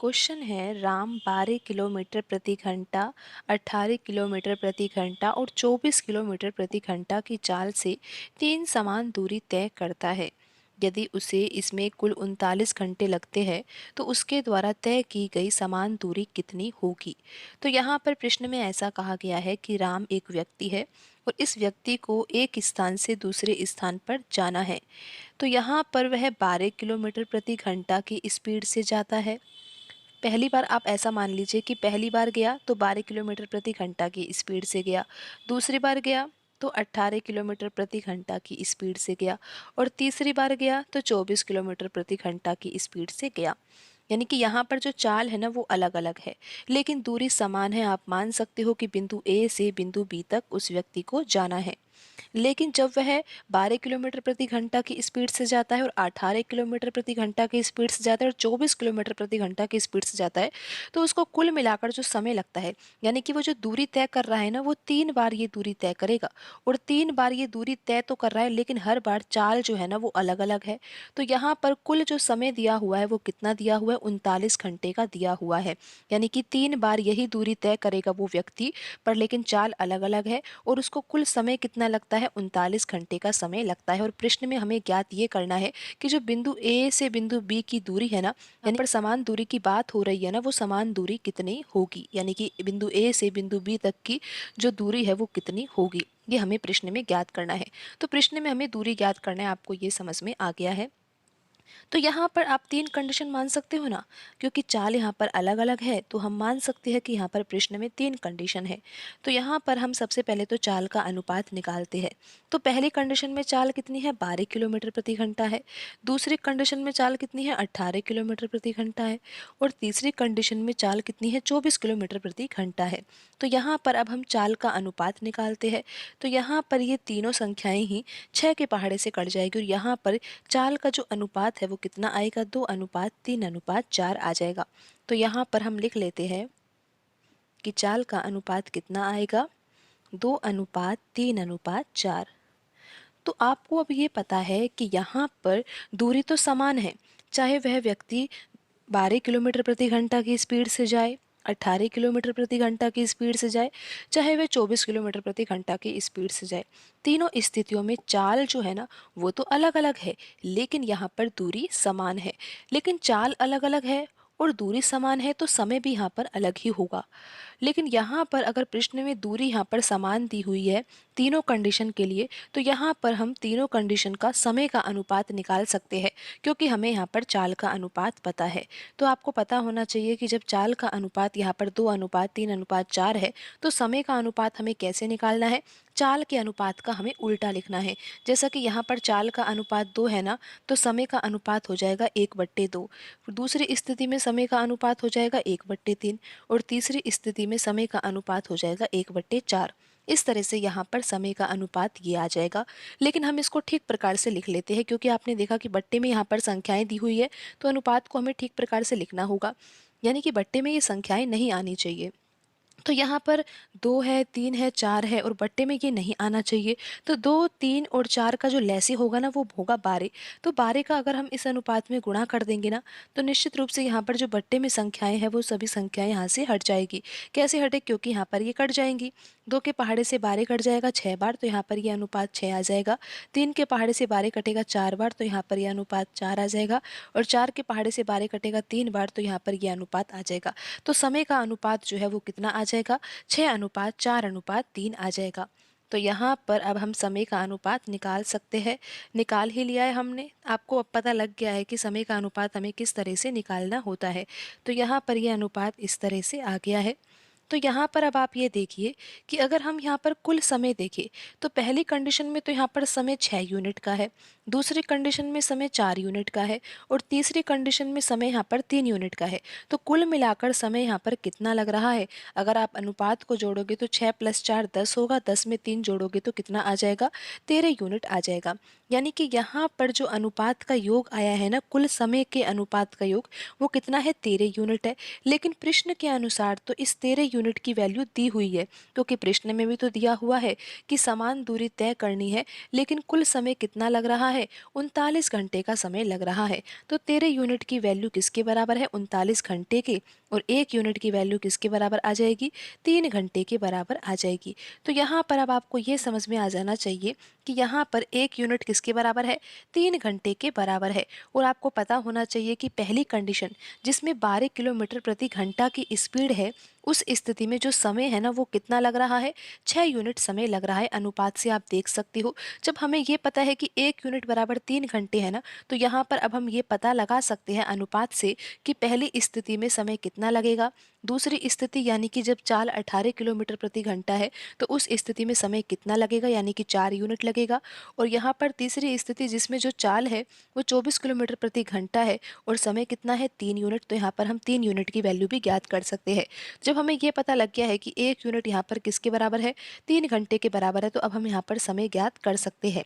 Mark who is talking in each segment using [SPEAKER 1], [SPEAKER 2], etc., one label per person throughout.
[SPEAKER 1] Question है Ram 12 kilometre प्रति घंटा, 18 किलोमीटर प्रति घंटा और 24 किलोमीटर प्रति घंटा की चाल से तीन समान दूरी तय करता है। यदि उसे इसमें कुल 39 घंटे लगते हैं तो उसके द्वारा तय की गई समान दूरी कितनी होगी। तो यहाँ पर प्रश्न में ऐसा कहा गया है कि राम एक व्यक्ति है और इस व्यक्ति को एक स्थान से दूसरे स्थान पर जाना है। तो यहाँ पर वह 12 किलोमीटर प्रति घंटा की स्पीड से जाता है। पहली बार आप ऐसा मान लीजिए कि पहली बार गया तो 12 किलोमीटर प्रति घंटा की स्पीड से गया, दूसरी बार गया तो 18 किलोमीटर प्रति घंटा की स्पीड से गया और तीसरी बार गया तो 24 किलोमीटर प्रति घंटा की स्पीड से गया। यानी कि यहाँ पर जो चाल है ना वो अलग अलग है, लेकिन दूरी समान है। आप मान सकते हो कि बिंदु ए से बिंदु बी तक उस व्यक्ति को जाना है। लेकिन जब वह 12 किलोमीटर प्रति घंटा की स्पीड से जाता है और 18 किलोमीटर प्रति घंटा की स्पीड से जाता है और 24 किलोमीटर प्रति घंटा की स्पीड से जाता है, तो उसको कुल मिलाकर जो समय लगता है, यानी कि वो जो दूरी तय कर रहा है ना, वो 3 बार ये दूरी तय करेगा। और 3 बार ये दूरी तय तो कर रहा है, लेकिन हर बार चाल जो है ना वो अलग अलग है। तो यहाँ पर कुल जो समय दिया हुआ है वो कितना दिया हुआ है, 39 घंटे का दिया हुआ है। यानी कि 3 बार यही दूरी तय करेगा वो व्यक्ति, पर लेकिन चाल अलग अलग है और उसको कुल समय कितना लगता है, 39 घंटे का समय लगता है। और प्रश्न में हमें ज्ञात ये करना है कि जो बिंदु ए से बिंदु बी की दूरी है ना, यानी पर समान दूरी की बात हो रही है ना, वो समान दूरी कितनी होगी, यानी कि बिंदु ए से बिंदु बी तक की जो दूरी है वो कितनी होगी, ये हमें प्रश्न में ज्ञात करना है। तो प्रश्न में हमें दूरी ज्ञात करना है, आपको ये समझ में आ गया है। तो यहाँ पर आप 3 कंडीशन मान सकते हो ना, क्योंकि चाल यहाँ पर अलग अलग है तो हम मान सकते हैं कि यहाँ पर प्रश्न में 3 कंडीशन है। तो यहाँ पर हम सबसे पहले तो चाल का अनुपात निकालते हैं। तो पहली कंडीशन में चाल कितनी है, 12 किलोमीटर प्रति घंटा है। दूसरी कंडीशन में चाल कितनी है, 18 किलोमीटर प्रति घंटा है। और तीसरी कंडीशन में चाल कितनी है, 24 किलोमीटर प्रति घंटा है। तो यहाँ पर अब हम चाल का अनुपात निकालते हैं। तो यहाँ पर ये तीनों संख्याएं ही 6 के पहाड़े से कट जाएगी और यहाँ पर चाल का जो अनुपात है वो कितना आएगा, 2:3:4 आ जाएगा। तो यहाँ पर हम लिख लेते हैं कि चाल का अनुपात कितना आएगा, 2:3:4। तो आपको अब ये पता है कि यहाँ पर दूरी तो समान है, चाहे वह व्यक्ति 12 किलोमीटर प्रति घंटा की स्पीड से जाए, 18 किलोमीटर प्रति घंटा की स्पीड से जाए, चाहे वह 24 किलोमीटर प्रति घंटा की स्पीड से जाए। तीनों स्थितियों में चाल जो है ना वो तो अलग अलग है, लेकिन यहाँ पर दूरी समान है। लेकिन चाल अलग अलग है और दूरी समान है तो समय भी यहाँ पर अलग ही होगा। लेकिन यहाँ पर अगर प्रश्न में दूरी यहाँ पर समान दी हुई है तीनों कंडीशन के लिए, तो यहाँ पर हम तीनों कंडीशन का समय का अनुपात निकाल सकते हैं, क्योंकि हमें यहाँ पर चाल का अनुपात पता है। तो आपको पता होना चाहिए कि जब चाल का अनुपात यहाँ पर 2:3:4 है, तो समय का अनुपात हमें कैसे निकालना है, चाल के अनुपात का हमें उल्टा लिखना है। जैसा कि यहाँ पर चाल का अनुपात 2 है ना, तो समय का अनुपात हो जाएगा 1/2। दूसरी स्थिति में समय का अनुपात हो जाएगा 1/3 और तीसरी स्थिति में समय का अनुपात हो जाएगा 1/4। इस तरह से यहाँ पर समय का अनुपात ये आ जाएगा। लेकिन हम इसको ठीक प्रकार से लिख लेते हैं, क्योंकि आपने देखा कि बट्टे में यहाँ पर संख्याएं दी हुई है, तो अनुपात को हमें ठीक प्रकार से लिखना होगा, यानी कि बट्टे में ये संख्याएं नहीं आनी चाहिए। तो यहाँ पर 2 है, 3 है, 4 है और बट्टे में ये नहीं आना चाहिए। तो 2, 3 और 4 का जो लैसी होगा ना वो होगा 12। तो 12 का अगर हम इस अनुपात में गुणा कर देंगे ना, तो निश्चित रूप से यहाँ पर जो बट्टे में संख्याएं हैं वो सभी संख्याएं यहाँ से हट जाएगी। कैसे हटे, क्योंकि यहाँ पर ये कट जाएंगी। 2 के पहाड़े से 12 कट जाएगा 6 बार, तो यहाँ पर ये अनुपात 6 आ जाएगा। 3 के पहाड़े से 12 कटेगा 4 बार, तो यहाँ पर यह अनुपात 4 आ जाएगा। और 4 के पहाड़े से 12 कटेगा 3 बार, तो यहाँ पर यह अनुपात आ जाएगा। तो समय का अनुपात जो है वो कितना आ जाएगा, 6:4:3 आ जाएगा। तो यहाँ पर अब हम समय का अनुपात निकाल सकते हैं। निकाल ही लिया है हमने, आपको अब पता लग गया है कि समय का अनुपात हमें किस तरह से निकालना होता है। तो यहाँ पर यह अनुपात इस तरह से आ गया है। तो यहाँ पर अब आप ये देखिए कि अगर हम यहाँ पर कुल समय देखें, तो पहली कंडीशन में तो यहाँ पर समय 6 यूनिट का है, दूसरी कंडीशन में समय 4 यूनिट का है और तीसरी कंडीशन में समय यहाँ पर 3 यूनिट का है। तो कुल मिलाकर समय यहाँ पर कितना लग रहा है, अगर आप अनुपात को जोड़ोगे तो 6 + 4 10 होगा, 10 में 3 जोड़ोगे तो कितना आ जाएगा, 13 यूनिट आ जाएगा। यानी कि यहाँ पर जो अनुपात का योग आया है ना, कुल समय के अनुपात का योग, वो कितना है, 13 यूनिट है। लेकिन प्रश्न के अनुसार तो इस 13 यूनिट की वैल्यू दी हुई है, क्योंकि प्रश्न में भी तो दिया हुआ है कि समान दूरी तय करनी है, लेकिन कुल समय कितना लग रहा है, है? 39 घंटे का समय लग रहा है। तो तेरे यूनिट की वैल्यू किसके बराबर है? 39 घंटे के। और 1 यूनिट की वैल्यू किसके बराबर आ जाएगी? 3 घंटे के बराबर आ जाएगी। तो यहाँ पर अब आपको ये समझ में आ जाना चाहिए कि यहाँ पर 1 यूनिट किसके बराबर है? 3 घंटे के बराबर है। और आपको पता होना चाहिए कि पहली कंडीशन जिसमें 12 किलोमीटर प्रति घंटा की स्पीड है, उस स्थिति में जो समय है ना वो कितना लग रहा है? 6 यूनिट समय लग रहा है। अनुपात से आप देख सकते हो, जब हमें ये पता है कि 1 यूनिट बराबर 3 घंटे है ना, तो यहाँ पर अब हम ये पता लगा सकते हैं अनुपात से कि पहली स्थिति में समय कितना लगेगा, दूसरी स्थिति यानी कि जब चाल 18 किलोमीटर प्रति घंटा है तो उस स्थिति में समय कितना लगेगा, यानी कि 4 यूनिट लगेगा। और यहाँ पर तीसरी स्थिति जिसमें जो चाल है वो 24 किलोमीटर प्रति घंटा है और समय कितना है? 3 यूनिट। तो यहाँ पर हम 3 यूनिट की वैल्यू भी ज्ञात कर सकते हैं। जब हमें ये पता लग गया है कि 1 यूनिट यहाँ पर किसके बराबर है? 3 घंटे के बराबर है, तो अब हम यहाँ पर समय ज्ञात कर सकते हैं।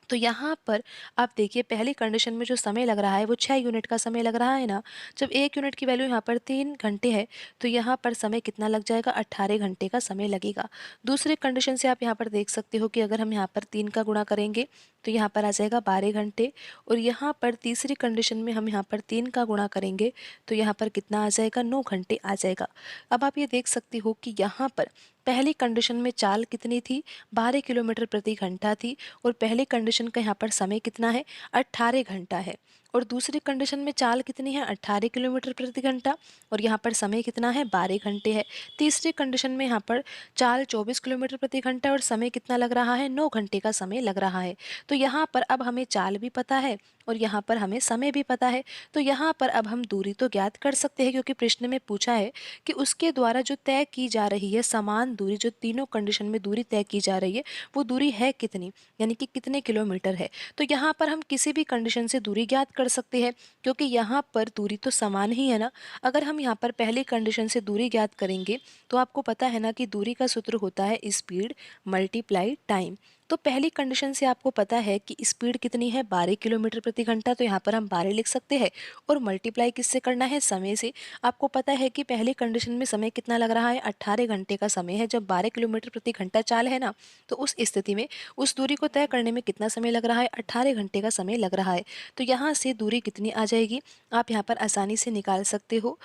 [SPEAKER 1] तो यहाँ पर आप देखिए, पहली कंडीशन में जो समय लग रहा है वो 6 यूनिट का समय लग रहा है ना। जब 1 यूनिट की वैल्यू यहाँ पर 3 घंटे है तो यहाँ पर समय कितना लग जाएगा? 18 घंटे का समय लगेगा। दूसरी कंडीशन से आप यहाँ पर देख सकते हो कि अगर हम यहाँ पर 3 का गुणा करेंगे तो यहाँ पर आ जाएगा 12 घंटे। और यहाँ पर तीसरी कंडीशन में हम यहाँ पर 3 का गुणा करेंगे तो यहाँ पर कितना आ जाएगा? 9 घंटे आ जाएगा। अब आप ये देख सकते हो कि यहाँ पर पहली कंडीशन में चाल कितनी थी? 12 किलोमीटर प्रति घंटा थी। और पहली कंडीशन का यहाँ पर समय कितना है? 18 घंटा है। और दूसरी कंडीशन में चाल कितनी है? 18 किलोमीटर प्रति घंटा। और यहाँ पर समय कितना है? 12 घंटे है। तीसरी कंडीशन में यहाँ पर चाल 24 किलोमीटर प्रति घंटा और समय कितना लग रहा है? 9 घंटे का समय लग रहा है। तो यहाँ पर अब हमें चाल भी पता है और यहाँ पर हमें समय भी पता है। तो यहाँ पर अब हम दूरी तो ज्ञात कर सकते हैं, क्योंकि प्रश्न में पूछा है कि उसके द्वारा जो तय की जा रही है समान दूरी, जो तीनों कंडीशन में दूरी तय की जा रही है वो दूरी है कितनी, यानी कि कितने किलोमीटर है। तो यहाँ पर हम किसी भी कंडीशन से दूरी ज्ञात कर सकते हैं, क्योंकि यहाँ पर दूरी तो समान ही है ना। अगर हम यहाँ पर पहली कंडीशन से दूरी ज्ञात करेंगे तो आपको पता है ना कि दूरी का सूत्र होता है स्पीड मल्टीप्लाई टाइम। तो पहली कंडीशन से आपको पता है कि स्पीड कितनी है? 12 किलोमीटर प्रति घंटा। तो यहाँ पर हम 12 लिख सकते हैं। और मल्टीप्लाई किससे करना है? समय से। आपको पता है कि पहली कंडीशन में समय कितना लग रहा है? 18 घंटे का समय है। जब 12 किलोमीटर प्रति घंटा चाल है ना, तो उस स्थिति में उस दूरी को तय करने में कितना समय लग रहा है? 18 घंटे का समय लग रहा है। तो यहाँ से दूरी कितनी आ जाएगी? आप यहाँ पर आसानी से निकाल सकते हो,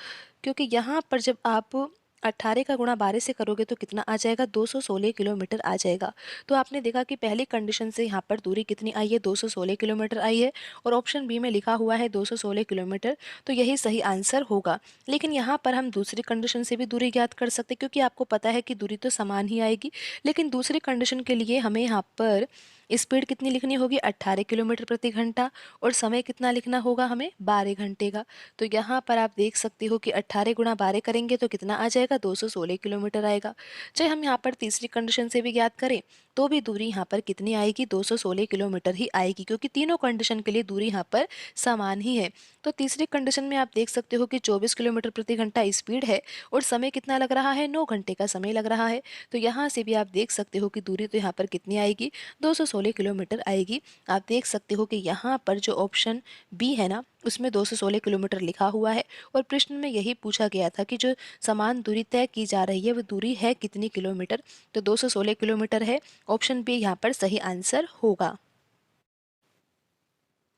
[SPEAKER 1] क्योंकि यहाँ पर जब आप 18 का गुणा 12 से करोगे तो कितना आ जाएगा? 216 किलोमीटर आ जाएगा। तो आपने देखा कि पहली कंडीशन से यहाँ पर दूरी कितनी आई है? 216 किलोमीटर आई है। और ऑप्शन बी में लिखा हुआ है 216 किलोमीटर, तो यही सही आंसर होगा। लेकिन यहाँ पर हम दूसरी कंडीशन से भी दूरी ज्ञात कर सकते, क्योंकि आपको पता है कि दूरी तो समान ही आएगी। लेकिन दूसरी कंडीशन के लिए हमें यहाँ पर स्पीड कितनी लिखनी होगी? 18 किलोमीटर प्रति घंटा। और समय कितना लिखना होगा हमें? 12 घंटे का। तो यहाँ पर आप देख सकते हो कि 18 गुणा 12 करेंगे तो कितना आ जाएगा? 216 किलोमीटर आएगा। चाहे हम यहाँ पर तीसरी कंडीशन से भी ज्ञात करें तो भी दूरी यहाँ पर कितनी आएगी? 216 किलोमीटर ही आएगी, क्योंकि तीनों कंडीशन के लिए दूरी यहाँ पर समान ही है। तो तीसरी कंडीशन में आप देख सकते हो कि 24 किलोमीटर प्रति घंटा स्पीड है और समय कितना लग रहा है? 9 घंटे का समय लग रहा है। तो यहाँ से भी आप देख सकते हो कि दूरी तो यहाँ पर कितनी आएगी? 216 किलोमीटर आएगी। आप देख सकते हो कि यहाँ पर जो ऑप्शन बी है ना, उसमें 216 किलोमीटर लिखा हुआ है। और प्रश्न में यही पूछा गया था कि जो समान दूरी तय की जा रही है वो दूरी है कितनी किलोमीटर? तो 216 किलोमीटर है। ऑप्शन बी यहाँ पर सही आंसर होगा।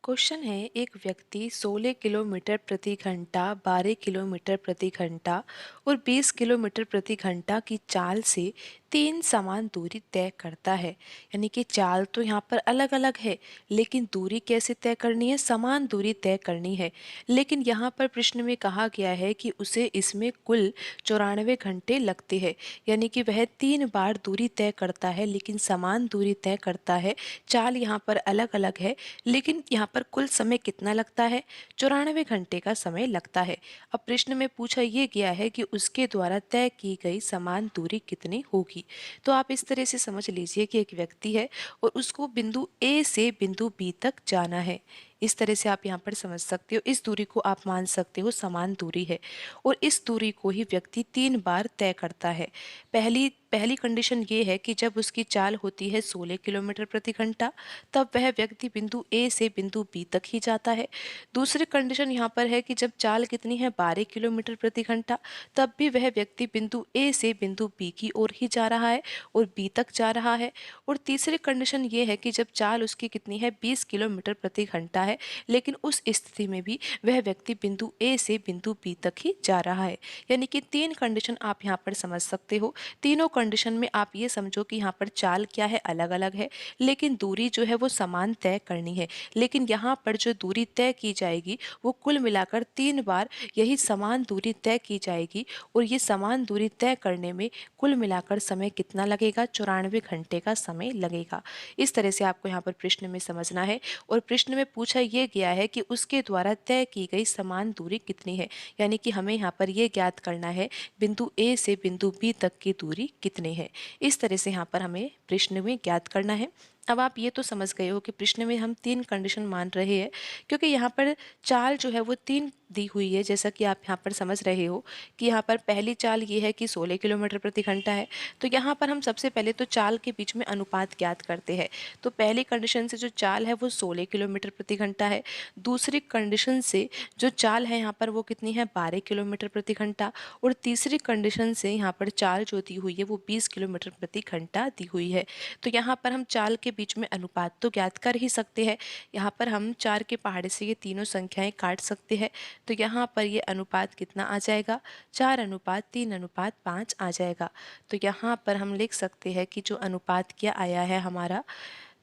[SPEAKER 1] क्वेश्चन है, एक व्यक्ति 16 किलोमीटर प्रति घंटा, 12 किलोमीटर प्रति घंटा और 20 किलोमीटर प्रति घंटा की चाल से 3 समान दूरी तय करता है। यानी कि चाल तो यहाँ पर अलग अलग है, लेकिन दूरी कैसे तय करनी है? समान दूरी तय करनी है। लेकिन यहाँ पर प्रश्न में कहा गया है कि उसे इसमें कुल 94 घंटे लगते हैं। यानी कि वह 3 बार दूरी तय करता है, लेकिन समान दूरी तय करता है। चाल यहाँ पर अलग अलग है, लेकिन यहाँ पर कुल समय कितना लगता है? 94 घंटे का समय लगता है। अब प्रश्न में पूछा ये गया है कि उसके द्वारा तय की गई समान दूरी कितनी होगी। तो आप इस तरह से समझ लीजिए कि एक व्यक्ति है और उसको बिंदु ए से बिंदु बी तक जाना है। इस तरह से आप यहाँ पर समझ सकते हो, इस दूरी को आप मान सकते हो समान दूरी है। और इस दूरी को ही व्यक्ति 3 बार तय करता है। पहली पहली कंडीशन ये है कि जब उसकी चाल होती है 16 किलोमीटर प्रति घंटा, तब वह व्यक्ति बिंदु ए से बिंदु बी तक ही जाता है। दूसरी कंडीशन यहाँ पर है कि जब चाल कितनी है 12 किलोमीटर प्रति घंटा, तब भी वह व्यक्ति बिंदु ए से बिंदु बी की ओर ही जा रहा है और बी तक जा रहा है। और तीसरी कंडीशन ये है कि जब चाल उसकी कितनी है 20 किलोमीटर प्रति घंटा है, लेकिन उस स्थिति में भी वह व्यक्ति बिंदु ए से बिंदु बी तक ही जा रहा है। यानी कि 3 कंडीशन आप यहाँ पर समझ सकते हो। तीनों कंडीशन में आप ये समझो कि यहाँ पर चाल क्या है, अलग अलग है, लेकिन दूरी जो है वो समान तय करनी है। लेकिन यहाँ पर जो दूरी तय की जाएगी वो कुल मिलाकर 3 बार यही समान दूरी तय की जाएगी। और ये समान दूरी तय करने में कुल मिलाकर समय कितना लगेगा, 94 घंटे का समय लगेगा। इस तरह से आपको यहाँ पर प्रश्न में समझना है। और प्रश्न में पूछा ये गया है कि उसके द्वारा तय की गई समान दूरी कितनी है, यानी कि हमें यहाँ पर ये ज्ञात करना है बिंदु ए से बिंदु बी तक की दूरी कितनी है। इस तरह से यहाँ पर हमें प्रश्न में ज्ञात करना है। अब आप ये तो समझ गए हो कि प्रश्न में हम 3 कंडीशन मान रहे हैं, क्योंकि यहाँ पर चाल जो है वो 3 दी हुई है। जैसा कि आप यहाँ पर समझ रहे हो कि यहाँ पर पहली चाल ये है कि 16 किलोमीटर प्रति घंटा है। तो यहाँ पर हम सबसे पहले तो चाल के बीच में अनुपात ज्ञात करते हैं। तो पहली कंडीशन से जो चाल है वो 16 किलोमीटर प्रति घंटा है। दूसरी कंडीशन से जो चाल है यहाँ पर वो कितनी है 12 किलोमीटर प्रति घंटा। और तीसरी कंडीशन से यहाँ पर चाल जो दी हुई है वो 20 किलोमीटर प्रति घंटा दी हुई है। तो यहाँ पर हम चाल के बीच में अनुपात तो ज्ञात कर ही सकते हैं। यहाँ पर हम 4 के पहाड़े से ये तीनों संख्याएं काट सकते हैं। तो यहाँ पर ये अनुपात कितना आ जाएगा, 4:3:5 आ जाएगा। तो यहाँ पर हम लिख सकते हैं कि जो अनुपात क्या आया है हमारा,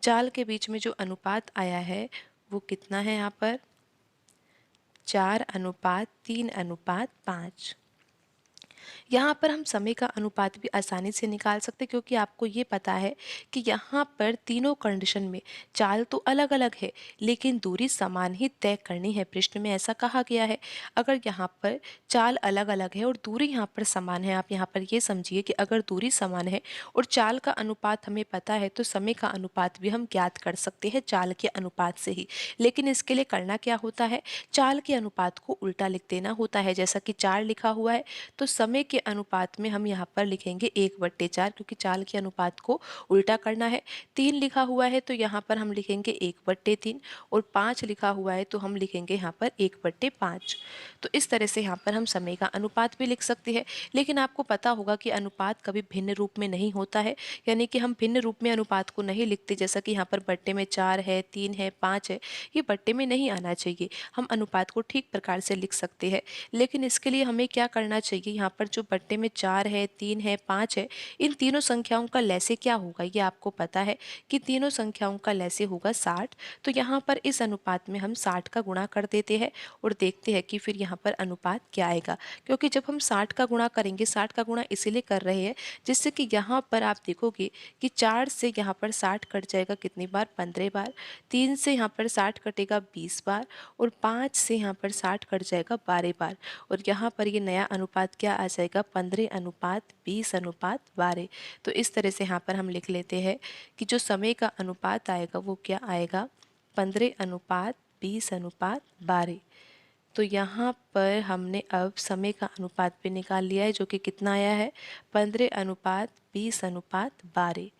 [SPEAKER 1] चाल के बीच में जो अनुपात आया है वो कितना है, यहाँ पर 4:3:5। यहाँ पर हम समय का अनुपात भी आसानी से निकाल सकते, क्योंकि आपको ये पता है कि यहाँ पर तीनों कंडीशन में चाल तो अलग अलग है, लेकिन दूरी समान ही तय करनी है। प्रश्न में ऐसा कहा गया है। अगर यहाँ पर चाल अलग अलग है और दूरी यहाँ पर समान है, आप यहाँ पर ये समझिए कि अगर दूरी समान है और चाल का अनुपात हमें पता है, तो समय का अनुपात भी हम ज्ञात कर सकते हैं चाल के अनुपात से ही। लेकिन इसके लिए करना क्या होता है, चाल के अनुपात को उल्टा लिख देना होता है। जैसा कि 4 लिखा हुआ है, तो समय के अनुपात में हम यहाँ पर लिखेंगे 1/4, क्योंकि चाल के अनुपात को उल्टा करना है। 3 लिखा हुआ है तो यहाँ पर हम लिखेंगे 1/3। और 5 लिखा हुआ है तो हम लिखेंगे यहाँ पर 1/5। तो इस तरह से यहाँ पर हम समय का अनुपात भी लिख सकते हैं। लेकिन आपको पता होगा कि अनुपात कभी भिन्न रूप में नहीं होता है, यानी कि हम भिन्न रूप में अनुपात को नहीं लिखते। जैसा कि यहाँ पर बट्टे में 4 है, 3 है, 5 है, ये बट्टे में नहीं आना चाहिए। हम अनुपात को ठीक प्रकार से लिख सकते हैं। लेकिन इसके लिए हमें क्या करना चाहिए, यहाँ पर जो बट्टे में 4 है, 3 है, 5 है, इन तीनों संख्याओं का लैसे क्या होगा, ये आपको पता है कि तीनों संख्याओं का लैसे होगा 60। तो यहाँ पर इस अनुपात में हम 60 का गुणा कर देते हैं और देखते हैं कि फिर यहाँ पर अनुपात क्या आएगा। क्योंकि जब हम 60 का गुणा करेंगे, 60 का गुणा इसीलिए कर रहे हैं जिससे कि यहाँ पर आप देखोगे कि 4 से यहाँ पर 60 कट जाएगा कितनी बार, 15 बार। 3 से यहाँ पर 60 कटेगा 20 बार। और 5 से यहाँ पर 60 कट जाएगा 12 बार। और यहाँ पर ये नया अनुपात क्या आ जाएगा, 15:20:12। तो इस तरह से यहाँ पर हम लिख लेते हैं कि जो समय का अनुपात आएगा वो क्या आएगा, 15:20:12। तो यहाँ पर हमने अब समय का अनुपात भी निकाल लिया है, जो कि कितना आया है, 15:20:12।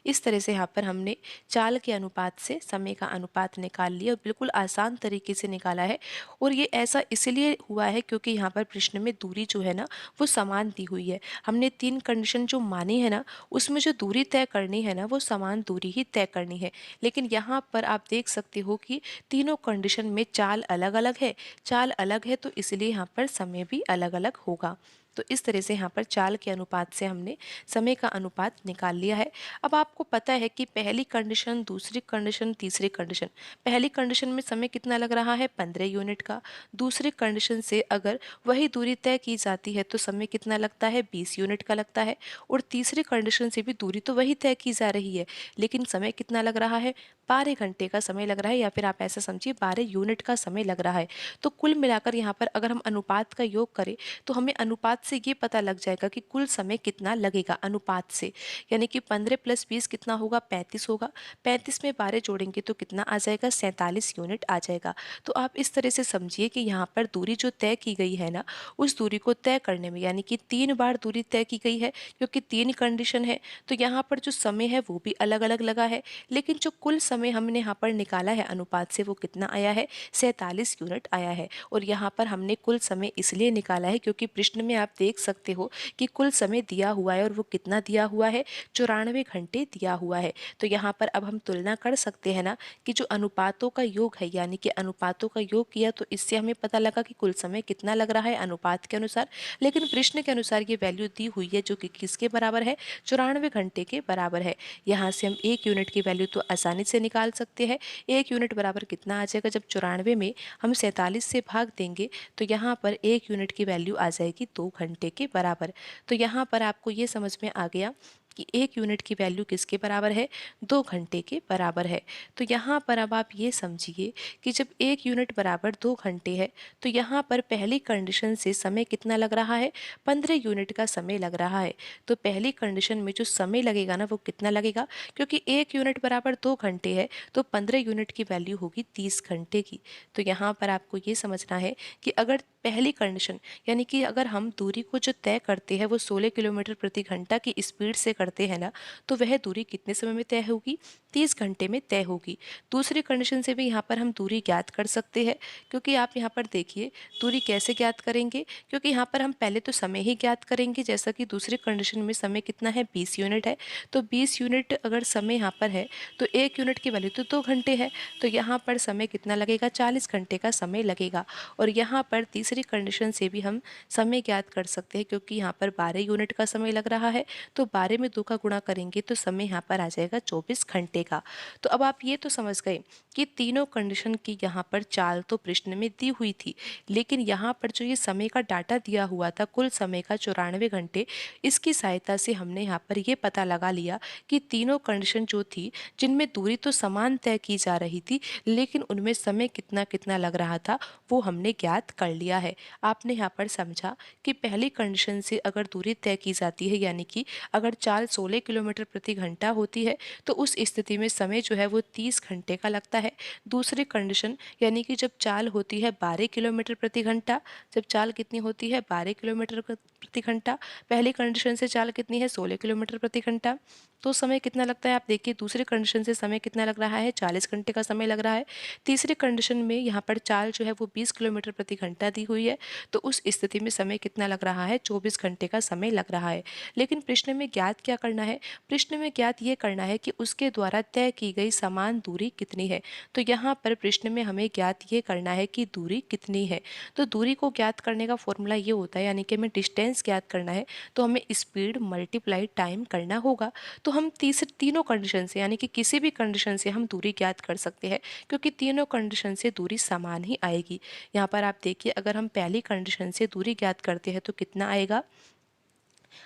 [SPEAKER 1] इस तरह से यहाँ पर हमने चाल के अनुपात से समय का अनुपात निकाल लिया और बिल्कुल आसान तरीके से निकाला है। और ये ऐसा इसलिए हुआ है क्योंकि यहाँ पर प्रश्न में दूरी जो है ना वो समान दी हुई है। हमने 3 कंडीशन जो मानी है ना, उसमें जो दूरी तय करनी है ना वो समान दूरी ही तय करनी है। लेकिन यहाँ पर आप देख सकते हो कि तीनों कंडीशन में चाल अलग अलग है। चाल अलग है तो इसलिए यहाँ पर समय भी अलग अलग होगा। तो इस तरह से यहाँ पर चाल के अनुपात से हमने समय का अनुपात निकाल लिया है। अब आपको पता है कि पहली कंडीशन, दूसरी कंडीशन, तीसरी कंडीशन। पहली कंडीशन में समय कितना लग रहा है, 15 यूनिट का। दूसरी कंडीशन से अगर वही दूरी तय की जाती है तो समय कितना लगता है, 20 यूनिट का लगता है। और तीसरी कंडीशन से भी दूरी तो वही तय की जा रही है, लेकिन समय कितना लग रहा है, 12 घंटे का समय लग रहा है, या फिर आप ऐसा समझिए 12 यूनिट का समय लग रहा है। तो कुल मिलाकर यहाँ पर अगर हम अनुपात का योग करें तो हमें अनुपात से ये पता लग जाएगा कि कुल समय कितना लगेगा अनुपात से। यानी कि 15 + 20 कितना होगा, 35 होगा। 35 में 12 जोड़ेंगे तो कितना आ जाएगा, 47 यूनिट आ जाएगा। तो आप इस तरह से समझिए कि यहाँ पर दूरी जो तय की गई है ना, उस दूरी को तय करने में यानी कि 3 बार दूरी तय की गई है, क्योंकि 3 कंडीशन है। तो यहाँ पर जो समय है वो भी अलग अलग लगा है, लेकिन जो कुल समय हमने यहाँ पर निकाला है अनुपात से, वो कितना आया है, 47 यूनिट आया है। और यहाँ पर हमने कुल समय इसलिए निकाला है क्योंकि प्रश्न में आप देख सकते हो कि कुल समय दिया हुआ है, और वो कितना दिया हुआ है, 94 घंटे दिया हुआ है। तो यहाँ पर अब हम तुलना कर सकते हैं ना कि जो अनुपातों का योग है, यानी कि अनुपातों का योग किया तो इससे हमें पता लगा कि कुल समय कितना लग रहा है अनुपात के अनुसार। लेकिन प्रश्न के अनुसार ये वैल्यू दी हुई है, जो कि किसके बराबर है, 94 घंटे के बराबर है। यहाँ से हम 1 यूनिट की वैल्यू तो आसानी से निकाल सकते हैं। 1 यूनिट बराबर कितना आ जाएगा, जब 94 में हम 47 से भाग देंगे तो यहाँ पर 1 यूनिट की वैल्यू आ जाएगी 2 घंटे के बराबर। तो यहाँ पर आपको ये समझ में आ गया कि 1 यूनिट की वैल्यू किसके बराबर है, 2 घंटे के बराबर है। तो यहाँ पर अब आप ये समझिए कि जब 1 यूनिट बराबर 2 घंटे है, तो यहाँ पर पहली कंडीशन से समय कितना लग रहा है, 15 यूनिट का समय लग रहा है। तो पहली कंडीशन में जो समय लगेगा ना, वो कितना लगेगा, क्योंकि 1 यूनिट बराबर 2 घंटे है, तो 15 यूनिट की वैल्यू होगी 30 घंटे की। तो यहाँ पर आपको ये समझना है कि अगर पहली कंडीशन यानी कि अगर हम दूरी को जो तय करते हैं वो 16 किलोमीटर प्रति घंटा की स्पीड से करते हैं ना, तो वह दूरी कितने समय में तय होगी, 30 घंटे में तय होगी। दूसरी कंडीशन से भी यहाँ पर हम दूरी ज्ञात कर सकते हैं, क्योंकि आप यहाँ पर देखिए दूरी कैसे ज्ञात करेंगे, क्योंकि यहाँ पर हम पहले तो समय ही ज्ञात करेंगे। जैसा कि दूसरी कंडीशन में समय कितना है, 20 यूनिट है। तो 20 यूनिट अगर समय यहाँ पर है, तो 1 यूनिट की वैल्यू तो 2 घंटे है, तो यहाँ पर समय कितना लगेगा, 40 घंटे का समय लगेगा। और यहाँ पर तीसरी कंडीशन से भी हम समय ज्ञात कर सकते हैं, क्योंकि यहाँ पर 12 यूनिट का समय लग रहा है, तो 12 में 2 का गुणा करेंगे तो समय यहाँ पर आ जाएगा 24 घंटे का। तो अब आप ये तो समझ गए कि तीनों कंडीशन की यहाँ पर चाल तो प्रश्न में दी हुई थी, लेकिन यहाँ पर जो ये समय का डाटा दिया हुआ था, कुल समय का 94 घंटे, इसकी सहायता से हमने यहाँ पर ये पता लगा लिया कि तीनों कंडीशन जो थी, जिनमें दूरी तो समान तय की जा रही थी, लेकिन उनमें समय कितना कितना लग रहा था, वो हमने ज्ञात कर लिया है। आपने यहाँ पर समझा कि पहली कंडीशन से अगर दूरी तय की जाती है, यानी कि अगर चाल 16 किलोमीटर प्रति घंटा होती है, तो उस स्थिति में समय जो है वो 30 घंटे का लगता है। दूसरी कंडीशन यानी कि जब चाल होती है 12 किलोमीटर प्रति घंटा, जब चाल कितनी होती है, 12 किलोमीटर प्रति घंटा, पहली कंडीशन से चाल कितनी है, 16 किलोमीटर प्रति घंटा, तो समय कितना लगता है, आप देखिए दूसरी कंडीशन से समय कितना लग रहा है, 40 घंटे का समय लग रहा है। तीसरी कंडीशन में यहाँ पर चाल जो है वो 20 किलोमीटर प्रति घंटा दी हुई है, तो उस स्थिति में समय कितना लग रहा है, 24 घंटे का समय लग रहा है। लेकिन प्रश्न में ज्ञात क्या करना है, प्रश्न में ज्ञात ये करना है कि उसके द्वारा तय की गई समान दूरी कितनी है। तो यहाँ पर प्रश्न में हमें ज्ञात ये करना है कि दूरी कितनी है। तो दूरी को ज्ञात करने का फॉर्मूला ये होता है, यानी कि हमें डिस्टेंस ज्ञात करना है तो हमें स्पीड मल्टीप्लाई टाइम करना होगा। तो हम तीनों कंडीशन से यानी कि किसी भी कंडीशन से हम दूरी ज्ञात कर सकते हैं, क्योंकि तीनों कंडीशन से दूरी समान ही आएगी। यहाँ पर आप देखिए, अगर हम पहली कंडीशन से दूरी ज्ञात करते हैं तो कितना आएगा,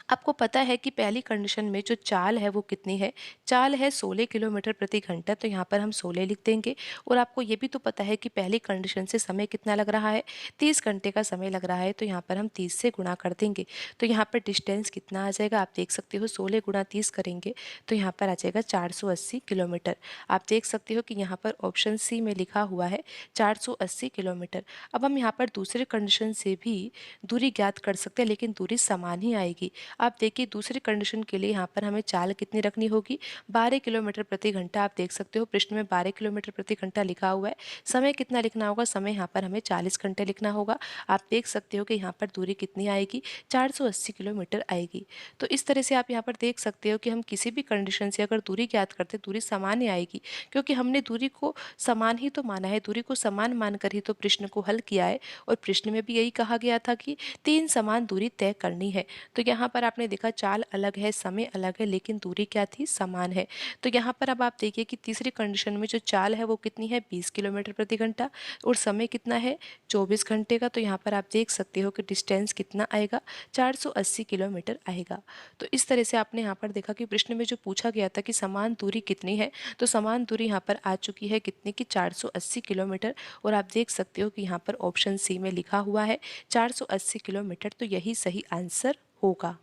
[SPEAKER 1] आपको पता है कि पहली कंडीशन में जो चाल है वो कितनी है, चाल है 16 किलोमीटर प्रति घंटा, तो यहाँ पर हम 16 लिख देंगे। और आपको ये भी तो पता है कि पहली कंडीशन से समय कितना लग रहा है, 30 घंटे का समय लग रहा है, तो यहाँ पर हम 30 से गुणा कर देंगे। तो यहाँ पर डिस्टेंस कितना आ जाएगा, आप देख सकते हो 16 गुणा 30 करेंगे तो यहाँ पर आ जाएगा 480 किलोमीटर। आप देख सकते हो कि यहाँ पर ऑप्शन सी में लिखा हुआ है 480 किलोमीटर। अब हम यहाँ पर दूसरे कंडीशन से भी दूरी ज्ञात कर सकते हैं, लेकिन दूरी समान ही आएगी। आप देखिए दूसरी कंडीशन के लिए यहाँ पर हमें चाल कितनी रखनी होगी, 12 किलोमीटर प्रति घंटा। आप देख सकते हो प्रश्न में 12 किलोमीटर प्रति घंटा लिखा हुआ है। समय कितना लिखना होगा, समय यहाँ पर हमें 40 घंटे लिखना होगा। आप देख सकते हो कि यहाँ पर दूरी कितनी आएगी, 480 किलोमीटर आएगी। तो इस तरह से आप यहाँ पर देख सकते हो कि हम किसी भी कंडीशन से अगर दूरी ज्ञात करते दूरी समान ही आएगी, क्योंकि हमने दूरी को समान ही तो माना है, दूरी को समान मानकर ही तो प्रश्न को हल किया है। और प्रश्न में भी यही कहा गया था कि 3 समान दूरी तय करनी है। तो यहाँ पर आपने देखा चाल अलग है, समय अलग है, लेकिन दूरी क्या थी, समान है। तो यहाँ पर अब आप देखिए कि तीसरी कंडीशन में जो चाल है वो कितनी है, 20 किलोमीटर प्रति घंटा, और समय कितना है, 24 घंटे का। तो यहाँ पर आप देख सकते हो कि डिस्टेंस कितना आएगा, 480 किलोमीटर आएगा। तो इस तरह से आपने यहाँ पर देखा कि प्रश्न में जो पूछा गया था कि समान दूरी कितनी है, तो समान दूरी यहाँ पर आ चुकी है कितनी की, 480 किलोमीटर। और आप देख सकते हो कि यहाँ पर ऑप्शन सी में लिखा हुआ है 480 किलोमीटर, तो यही सही आंसर होगा।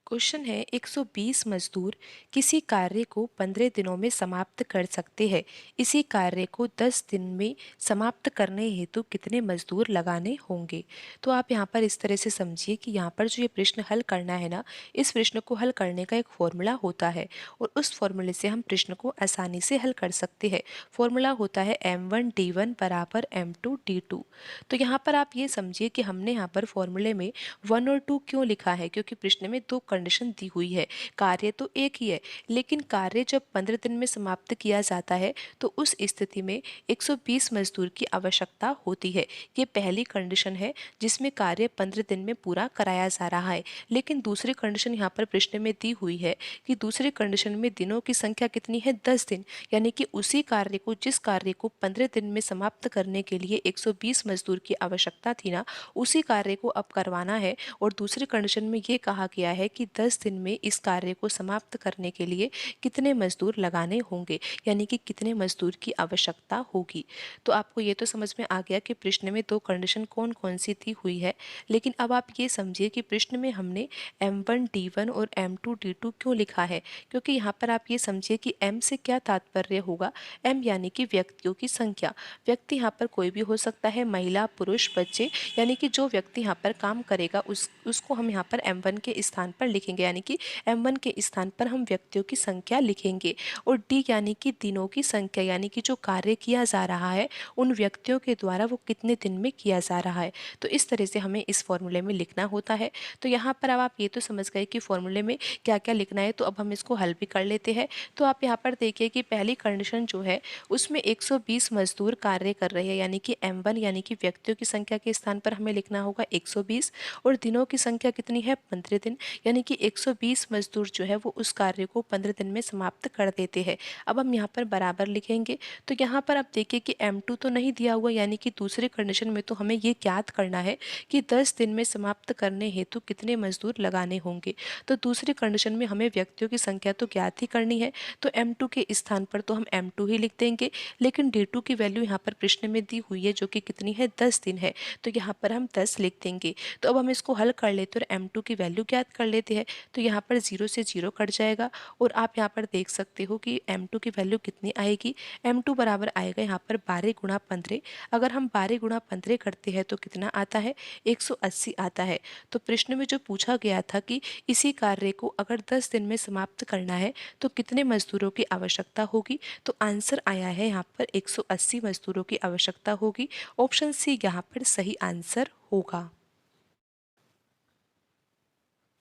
[SPEAKER 1] क्वेश्चन है, 120 मजदूर किसी कार्य को 15 दिनों में समाप्त कर सकते हैं। इसी कार्य को 10 दिन में समाप्त करने हेतु कितने मजदूर लगाने होंगे। तो आप यहाँ पर इस तरह से समझिए कि यहाँ पर जो ये प्रश्न हल करना है ना, इस प्रश्न को हल करने का एक फॉर्मूला होता है, और उस फॉर्मूले से हम प्रश्न को आसानी से हल कर सकते हैं। फॉर्मूला होता है m1d1 बराबर m2d2। तो यहाँ पर आप ये समझिए कि हमने यहाँ पर फॉर्मूले में 1 और 2 क्यों लिखा है, क्योंकि प्रश्न में दो कंडीशन दी हुई है। कार्य तो एक ही है, लेकिन कार्य जब 15 दिन में समाप्त किया जाता है तो उस स्थिति में 120 मजदूर की आवश्यकता होती है। ये पहली कंडीशन है जिसमें कार्य 15 दिन में पूरा कराया जा रहा है। लेकिन दूसरी कंडीशन यहाँ पर प्रश्न में दी हुई है कि दूसरी कंडीशन में दिनों की संख्या कितनी है, 10 दिन। यानी कि उसी कार्य को, जिस कार्य को 15 दिन में समाप्त करने के लिए 120 मजदूर की आवश्यकता थी ना, उसी कार्य को अब करवाना है। और दूसरी कंडीशन में ये कहा गया है कि 10 दिन में इस कार्य को समाप्त करने के लिए कितने मजदूर लगाने होंगे, यानी कि कितने मजदूर की आवश्यकता होगी। तो आपको ये तो समझ में आ गया कि प्रश्न में दो कंडीशन कौन कौन सी दी हुई है। लेकिन अब आप ये समझिए कि प्रश्न में हमने m1d1 और m2d2 क्यों लिखा है, क्योंकि यहाँ पर आप ये समझिए कि m से क्या तात्पर्य होगा, m यानी कि व्यक्तियों की संख्या। व्यक्ति यहाँ पर कोई भी हो सकता है, महिला, पुरुष, बच्चे, यानी कि जो व्यक्ति यहाँ पर काम करेगा उसको हम यहाँ पर m1 के स्थान पर लिखेंगे, यानी कि m1 के स्थान पर हम व्यक्तियों की संख्या लिखेंगे। और d यानी कि दिनों की संख्या, यानी कि जो कार्य किया जा रहा है उन व्यक्तियों के द्वारा वो कितने दिन में किया जा रहा है। तो इस तरह से हमें इस फॉर्मूले में लिखना होता है। तो यहाँ पर अब आप ये तो समझ गए कि फॉर्मूले में क्या क्या लिखना है। तो अब हम इसको हल भी कर लेते हैं। तो आप यहाँ पर देखिए कि पहली कंडीशन जो है उसमें 120 मजदूर कार्य कर रहे हैं, यानी कि m1 यानी कि व्यक्तियों की संख्या के स्थान पर हमें लिखना होगा 120, और दिनों की संख्या कितनी है, 15 दिन, यानी कि 120 मजदूर जो है वो उस कार्य को 15 दिन में समाप्त कर देते हैं। अब हम यहाँ पर बराबर लिखेंगे। तो यहाँ पर आप देखिए कि m2 तो नहीं दिया हुआ, यानी कि दूसरे कंडीशन में तो हमें ये ज्ञात करना है कि 10 दिन में समाप्त करने हेतु कितने मजदूर लगाने होंगे। तो दूसरी कंडीशन में हमें व्यक्तियों की संख्या तो ज्ञात ही करनी है, तो m2 के स्थान पर तो हम m2 ही लिख देंगे। लेकिन d2 की वैल्यू यहाँ पर प्रश्न में दी हुई है जो कि कितनी है, 10 दिन है, तो यहाँ पर हम 10 लिख देंगे। तो अब हम इसको हल कर लेते हैं और m2 की वैल्यू ज्ञात कर लेते हैं। तो यहाँ पर 0 से 0 कट जाएगा, और आप यहाँ पर देख सकते हो कि m2 की वैल्यू कितनी आएगी। m2 बराबर आएगा यहाँ पर 12 गुणा 15। अगर हम 12 गुणा 15 करते हैं तो कितना आता है, 180 आता है। तो प्रश्न में जो पूछा गया था कि इसी कार्य को अगर 10 दिन में समाप्त करना है तो कितने मजदूरों की आवश्यकता होगी, तो आंसर आया है यहाँ पर 180 मजदूरों की आवश्यकता होगी। ऑप्शन सी यहाँ पर सही आंसर होगा।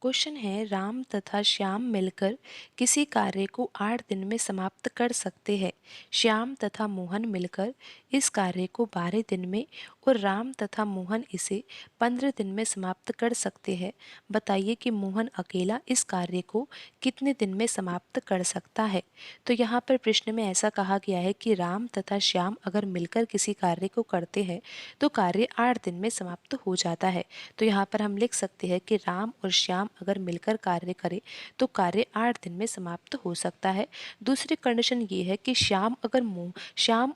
[SPEAKER 1] क्वेश्चन है, राम तथा श्याम मिलकर किसी कार्य को 8 दिन में समाप्त कर सकते हैं। श्याम तथा मोहन मिलकर इस कार्य को 12 दिन में और राम तथा मोहन इसे 15 दिन में समाप्त कर सकते हैं। बताइए कि मोहन अकेला इस कार्य को कितने दिन में समाप्त कर सकता है। तो यहाँ पर प्रश्न में ऐसा कहा गया है कि राम तथा श्याम अगर मिलकर किसी कार्य को करते हैं तो कार्य 8 दिन में समाप्त हो जाता है। तो यहाँ पर हम लिख सकते हैं कि राम और श्याम अगर मिलकर कार्य करें तो कार्य 8 दिन में समाप्त हो सकता है। दूसरी कंडीशन ये है कि श्याम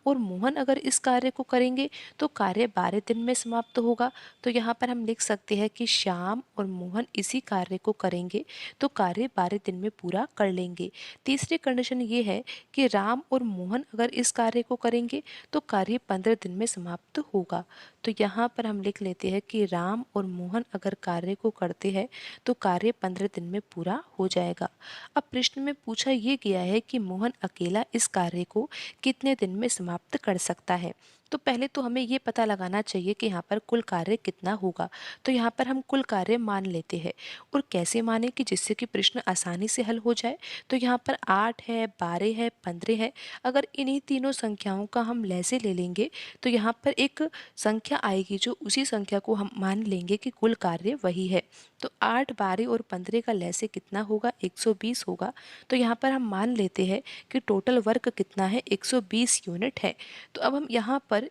[SPEAKER 1] और मोहन अगर इस कार्य को करेंगे तो कार्य 12 दिन में समाप्त होगा। तो यहाँ पर हम लिख सकते हैं कि श्याम और मोहन इसी कार्य को करेंगे तो कार्य 12 दिन में पूरा कर लेंगे। तीसरी कंडीशन ये है कि राम और मोहन अगर इस कार्य को करेंगे तो कार्य 15 दिन में समाप्त होगा। तो यहाँ पर हम लिख लेते हैं कि राम और मोहन अगर कार्य को करते हैं तो कार्य 15 दिन में पूरा हो जाएगा। अब प्रश्न में पूछा ये गया है कि मोहन अकेला इस कार्य को कितने दिन में समाप्त कर सकता है। तो पहले तो हमें ये पता लगाना चाहिए कि यहाँ पर कुल कार्य कितना होगा। तो यहाँ पर हम कुल कार्य मान लेते हैं। और कैसे माने कि जिससे कि प्रश्न आसानी से हल हो जाए। तो यहाँ पर 8 है, 12 है, 15 है। अगर इन्हीं तीनों संख्याओं का हम लहज़े ले लेंगे तो यहाँ पर एक संख्या आएगी जो उसी संख्या को हम मान लेंगे कि कुल कार्य वही है। तो 8, 12 और 15 का लहज़े कितना होगा? 120 होगा। तो यहाँ पर हम मान लेते हैं कि टोटल वर्क कितना है? 120 यूनिट है। तो अब हम यहाँ पर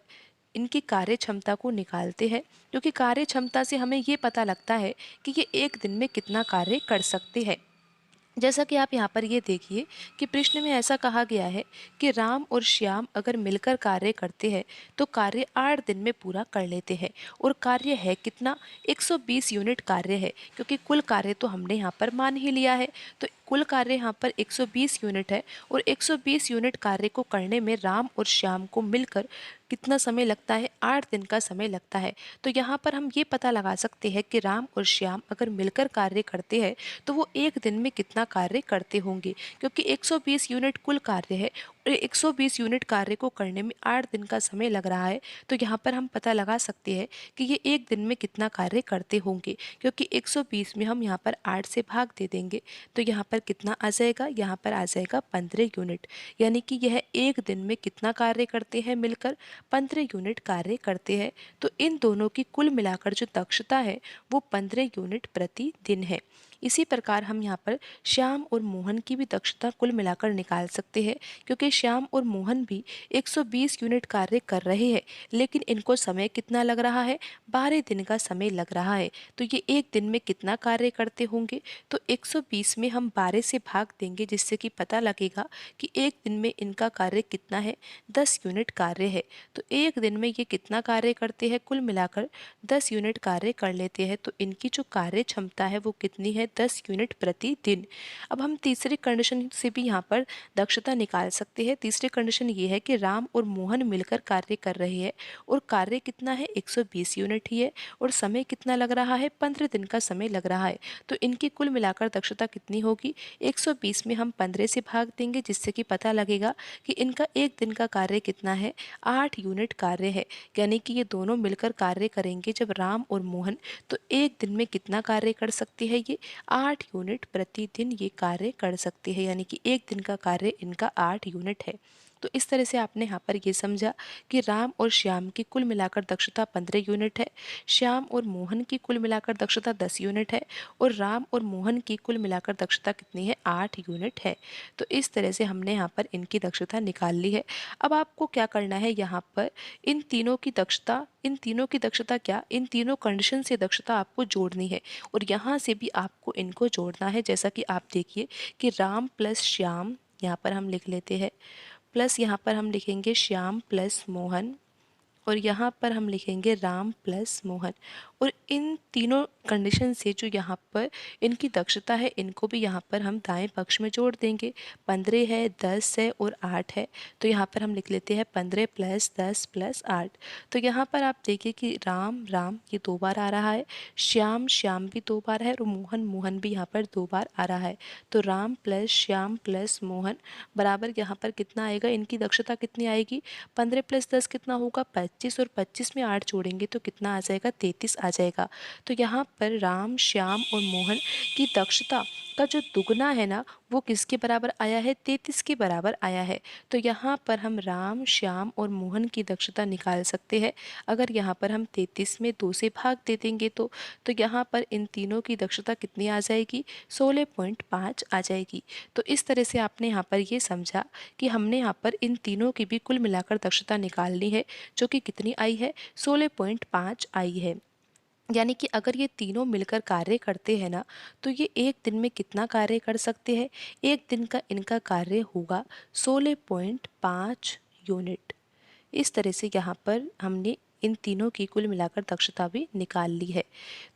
[SPEAKER 1] इनकी कार्य क्षमता को निकालते हैं, क्योंकि कार्य क्षमता से हमें ये पता लगता है कि ये एक दिन में कितना कार्य कर सकते हैं। जैसा कि आप यहाँ पर ये देखिए कि प्रश्न में ऐसा कहा गया है कि राम और श्याम अगर मिलकर कार्य करते हैं तो कार्य 8 दिन में पूरा कर लेते हैं। और कार्य है कितना? 120 यूनिट कार्य है, क्योंकि कुल कार्य तो हमने यहाँ पर मान ही लिया है। तो कुल कार्य यहाँ पर 120 यूनिट है। और 120 यूनिट कार्य को करने में राम और श्याम को मिलकर कितना समय लगता है? 8 दिन का समय लगता है। तो यहाँ पर हम ये पता लगा सकते हैं कि राम और श्याम अगर मिलकर कार्य करते हैं तो वो एक दिन में कितना कार्य करते होंगे, क्योंकि 120 यूनिट कुल कार्य है और 120 यूनिट कार्य को करने में 8 दिन का समय लग रहा है। तो यहाँ पर हम पता लगा सकते हैं कि ये एक दिन में कितना कार्य करते होंगे, क्योंकि 120 में हम यहाँ पर 8 से भाग दे देंगे। तो यहाँ पर कितना आ जाएगा? यहाँ पर आ जाएगा 15 यूनिट। यानी कि यह एक दिन में कितना कार्य करते हैं? मिलकर 15 यूनिट कार्य करते हैं। तो इन दोनों की कुल मिलाकर जो दक्षता है वो 15 यूनिट प्रति दिन है। इसी प्रकार हम यहाँ पर श्याम और मोहन की भी दक्षता कुल मिलाकर निकाल सकते हैं, क्योंकि श्याम और मोहन भी 120 यूनिट कार्य कर रहे हैं, लेकिन इनको समय कितना लग रहा है? 12 दिन का समय लग रहा है। तो ये एक दिन में कितना कार्य करते होंगे? तो 120 में हम 12 से भाग देंगे, जिससे कि पता लगेगा कि एक दिन में इनका कार्य कितना है? 10 यूनिट कार्य है। तो एक दिन में ये कितना कार्य करते हैं? कुल मिलाकर 10 यूनिट कार्य कर लेते हैं। तो इनकी जो कार्य क्षमता है वो कितनी है? 10 यूनिट प्रति दिन। अब हम तीसरी कंडीशन से भी यहाँ पर दक्षता निकाल सकते हैं। तीसरी कंडीशन ये है कि राम और मोहन मिलकर कार्य कर रहे हैं और कार्य कितना है? 120 यूनिट ही है और समय कितना लग रहा है? 15 दिन का समय लग रहा है। तो इनकी कुल मिलाकर दक्षता कितनी होगी? 120 में हम 15 से भाग देंगे, जिससे कि पता लगेगा कि इनका एक दिन का कार्य कितना है? 8 यूनिट कार्य है। यानी कि ये दोनों मिलकर कार्य करेंगे जब राम और मोहन, तो एक दिन में कितना कार्य कर सकते हैं? ये 8 यूनिट प्रतिदिन ये कार्य कर सकते हैं। यानी कि एक दिन का कार्य इनका 8 यूनिट है। तो इस तरह से आपने यहाँ पर ये समझा कि राम और श्याम की कुल मिलाकर दक्षता 15 यूनिट है, श्याम और मोहन की कुल मिलाकर दक्षता 10 यूनिट है और राम और मोहन की कुल मिलाकर दक्षता कितनी है? 8 यूनिट है। तो इस तरह से हमने यहाँ पर इनकी दक्षता निकाल ली है। अब आपको क्या करना है? यहाँ पर इन तीनों की दक्षता, क्या, इन तीनों कंडीशन से दक्षता आपको जोड़नी है और यहाँ से भी आपको इनको जोड़ना है। जैसा कि आप देखिए कि राम प्लस श्याम, यहाँ पर हम लिख लेते हैं, प्लस यहाँ पर हम लिखेंगे श्याम प्लस मोहन और यहाँ पर हम लिखेंगे राम प्लस मोहन। और इन तीनों कंडीशन से जो यहाँ पर इनकी दक्षता है, इनको भी यहाँ पर हम दाएं पक्ष में जोड़ देंगे। 15 है, 10 है और 8 है। तो यहाँ पर हम लिख लेते हैं 15 प्लस 10 प्लस 8। तो यहाँ पर आप देखिए कि राम राम ये 2 बार आ रहा है, श्याम श्याम भी 2 बार है और मोहन मोहन भी यहाँ पर 2 बार आ रहा है। तो राम प्लस श्याम प्लस मोहन बराबर यहाँ पर कितना आएगा? इनकी दक्षता कितनी आएगी? 15 प्लस 10 कितना होगा? 25 और 25 में 8 जोड़ेंगे तो कितना आ जाएगा? 33 आ जाएगा। तो यहाँ पर राम श्याम और मोहन की दक्षता का जो दुगना है ना, वो किसके बराबर आया है? 33 के बराबर आया है। तो यहाँ पर हम राम श्याम और मोहन की दक्षता निकाल सकते हैं। अगर यहाँ पर हम 33 में 2 से भाग दे देंगे तो यहाँ पर इन तीनों की दक्षता कितनी आ जाएगी? 16.5 आ जाएगी। तो इस तरह से आपने यहाँ पर ये समझा कि हमने यहाँ पर इन तीनों की भी कुल मिलाकर दक्षता निकालनी है, जो कि कितनी आई है? 16.5 आई है। यानी कि अगर ये तीनों मिलकर कार्य करते हैं ना, तो ये एक दिन में कितना कार्य कर सकते हैं? एक दिन का इनका कार्य होगा 16.5 यूनिट। इस तरह से यहाँ पर हमने इन तीनों की कुल मिलाकर दक्षता भी निकाल ली है।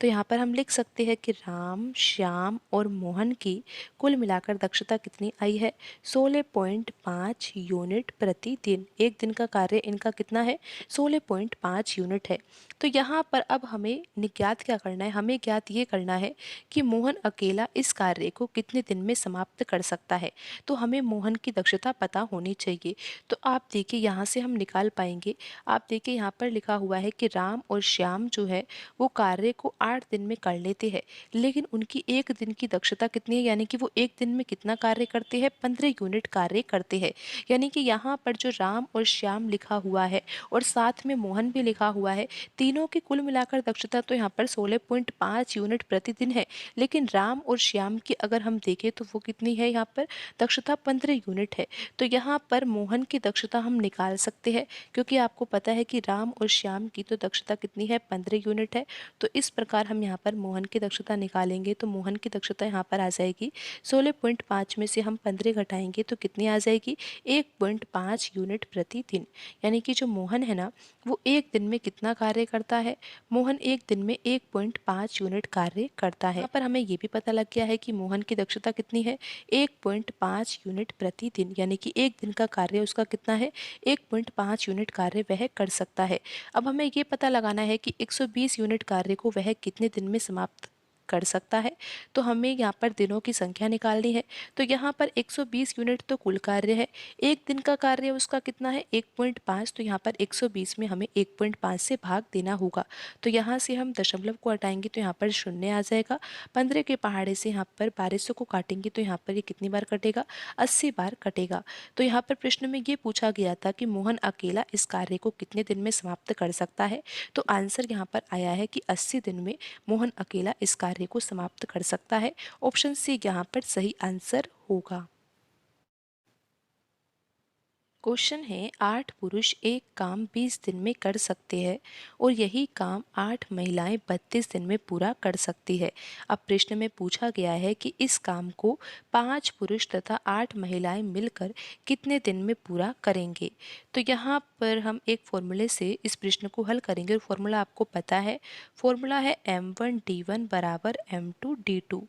[SPEAKER 1] तो यहाँ पर हम लिख सकते हैं कि राम, श्याम और मोहन की कुल मिलाकर दक्षता कितनी आई है? 16.5 यूनिट प्रति दिन। एक दिन का कार्य इनका कितना है? 16.5 यूनिट है। तो यहाँ पर अब हमें ज्ञात क्या करना है? हमें ज्ञात ये करना है कि मोहन अकेला इस कार्य को कितने दिन में समाप्त कर सकता है। तो हमें मोहन की दक्षता पता होनी चाहिए। तो आप देखिए यहाँ से हम निकाल पाएंगे। आप देखिए यहाँ पर लिखा हुआ है कि राम और श्याम जो है वो कार्य को 8 दिन में कर लेते हैं, लेकिन उनकी एक दिन की दक्षता कितनी है? यानी कि वो एक दिन में कितना कार्य करते हैं? 15 यूनिट कार्य करते हैं। यानी कि यहाँ पर जो राम और श्याम लिखा हुआ है और साथ में मोहन भी लिखा हुआ है, तीनों की कुल मिलाकर दक्षता तो यहाँ पर 16.5 यूनिट प्रतिदिन है, लेकिन राम और श्याम की अगर हम देखें तो वो कितनी है? यहाँ पर दक्षता 15 यूनिट है। तो यहाँ पर मोहन की दक्षता हम निकाल सकते हैं, क्योंकि आपको पता है कि राम और श्याम की तो दक्षता कितनी है? 15 यूनिट है। तो इस प्रकार हम यहाँ पर मोहन की दक्षता निकालेंगे तो मोहन की दक्षता यहाँ पर आ जाएगी 16.5 में से हम 15 घटाएंगे तो कितनी आ जाएगी? 1.5 यूनिट प्रतिदिन। यानी कि जो मोहन है ना, वो एक दिन में कितना कार्य करता है? मोहन एक दिन में 1.5 यूनिट कार्य करता है। यहाँ पर हमें ये भी पता लग गया है कि मोहन की दक्षता कितनी है? 1.5 यूनिट प्रतिदिन। यानी कि एक दिन का कार्य उसका कितना है? 1.5 यूनिट कार्य वह कर सकता है। अब हमें ये पता लगाना है कि 120 यूनिट कार्य को वह कितने दिन में समाप्त कर सकता है। तो हमें यहाँ पर दिनों की संख्या निकालनी है। तो यहाँ पर 120 यूनिट तो कुल कार्य है, एक दिन का कार्य उसका कितना है? 1.5। तो यहाँ पर 120 में हमें 1.5 से भाग देना होगा। तो यहाँ से हम दशमलव को हटाएंगे तो यहाँ पर शून्य आ जाएगा। 15 के पहाड़े से यहाँ पर 1200 को काटेंगे तो यहाँ पर ये कितनी बार कटेगा? 80 बार कटेगा। तो यहाँ पर प्रश्न में ये पूछा गया था कि मोहन अकेला इस कार्य को कितने दिन में समाप्त कर सकता है। तो आंसर यहाँ पर आया है कि 80 दिन में मोहन अकेला इस कार्य को समाप्त कर सकता है। ऑप्शन सी यहाँ पर सही आंसर होगा। क्वेश्चन है 8 पुरुष एक काम 20 दिन में कर सकते हैं और यही काम 8 महिलाएं 32 दिन में पूरा कर सकती है। अब प्रश्न में पूछा गया है कि इस काम को 5 पुरुष तथा 8 महिलाएं मिलकर कितने दिन में पूरा करेंगे। तो यहाँ पर हम एक फॉर्मूले से इस प्रश्न को हल करेंगे और फॉर्मूला आपको पता है। फॉर्मूला है m1d1 बराबर m2d2।